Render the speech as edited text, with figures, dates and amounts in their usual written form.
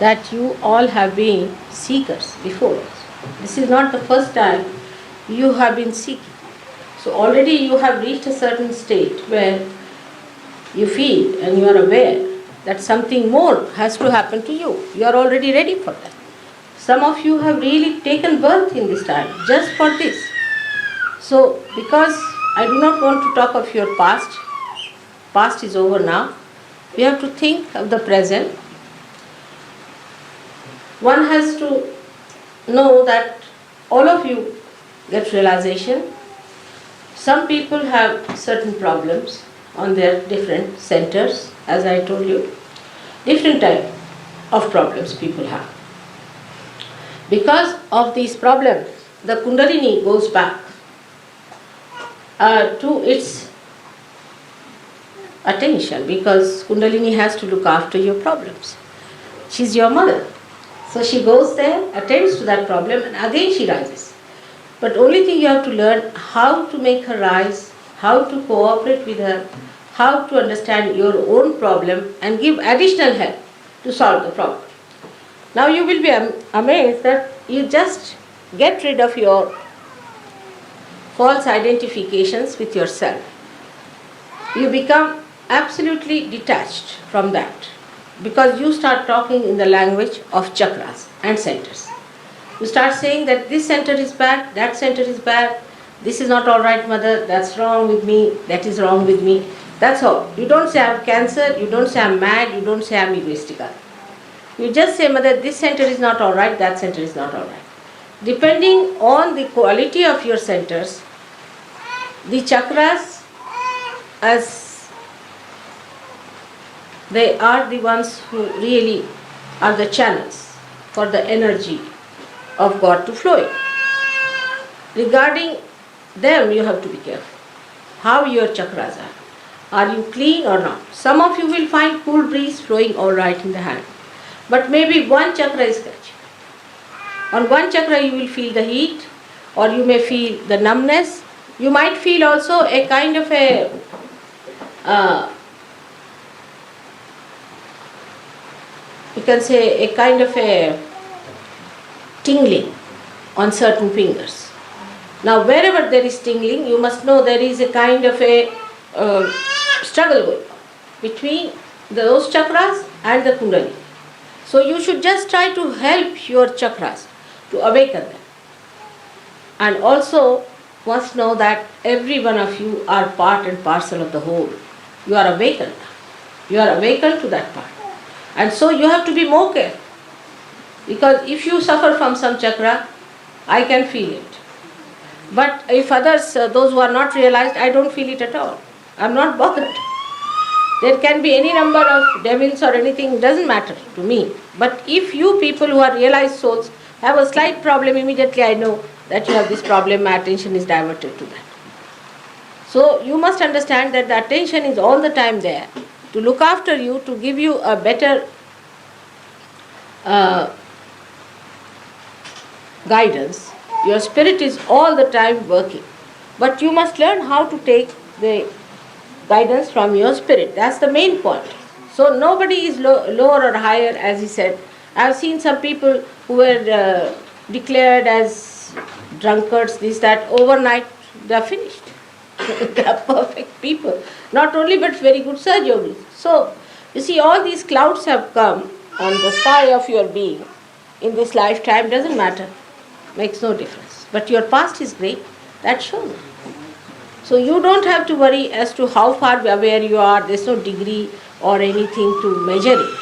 that you all have been seekers before. This is not the first time you have been seeking. So already you have reached a certain state where you feel and you are aware that something more has to happen to you. You are already ready for that. Some of you have really taken birth in this time just for this. So because I do not want to talk of your past is over now, we have to think of the present. One has to know that all of you get realization. Some people have certain problems on their different centers, as I told you. Different type of problems people have. Because of these problems, the Kundalini goes back to its attention, because Kundalini has to look after your problems. She's your mother. So she goes there, attends to that problem, and again she rises. But only thing you have to learn how to make her rise, how to cooperate with her, how to understand your own problem and give additional help to solve the problem. Now you will be amazed that you just get rid of your false identifications with yourself. You become absolutely detached from that, because you start talking in the language of chakras and centers. You start saying that this center is bad, that center is bad, this is not all right, mother, that's wrong with me, that is wrong with me. That's all. You don't say I'm cancer, you don't say I'm mad, you don't say I'm egoistical. You just say, mother, this center is not all right, that center is not all right. Depending on the quality of your centers, the chakras, as they are the ones who really are the channels for the energy of God to flow in. Regarding them, you have to be careful. How your chakras are. Are you clean or not? Some of you will find cool breeze flowing all right in the hand. But maybe one chakra is scratchy. On one chakra you will feel the heat, or you may feel the numbness. You might feel also a kind of a you can say a kind of a tingling on certain fingers. Now wherever there is tingling, you must know there is a kind of a struggle going on between those chakras and the Kundalini. So you should just try to help your chakras to awaken them. And also must know that every one of you are part and parcel of the whole. You are awakened now. You are awakened to that part. And so you have to be more careful. Because if you suffer from some chakra, I can feel it. But if others, those who are not realized, I don't feel it at all. I am not bothered. There can be any number of devils or anything, it doesn't matter to me. But if you people who are realized souls have a slight problem, immediately I know that you have this problem, my attention is diverted to that. So you must understand that the attention is all the time there to look after you, to give you a better guidance. Your spirit is all the time working. But you must learn how to take the guidance from your spirit. That's the main point. So nobody is lower or higher, as he said. I've seen some people who were declared as drunkards, this, that, overnight they are finished. They are perfect people. Not only, but very good surgeons. So, you see, all these clouds have come on the sky of your being in this lifetime, doesn't matter. Makes no difference. But your past is great, that's shown. So you don't have to worry as to how far aware you are. There's no degree or anything to measure it.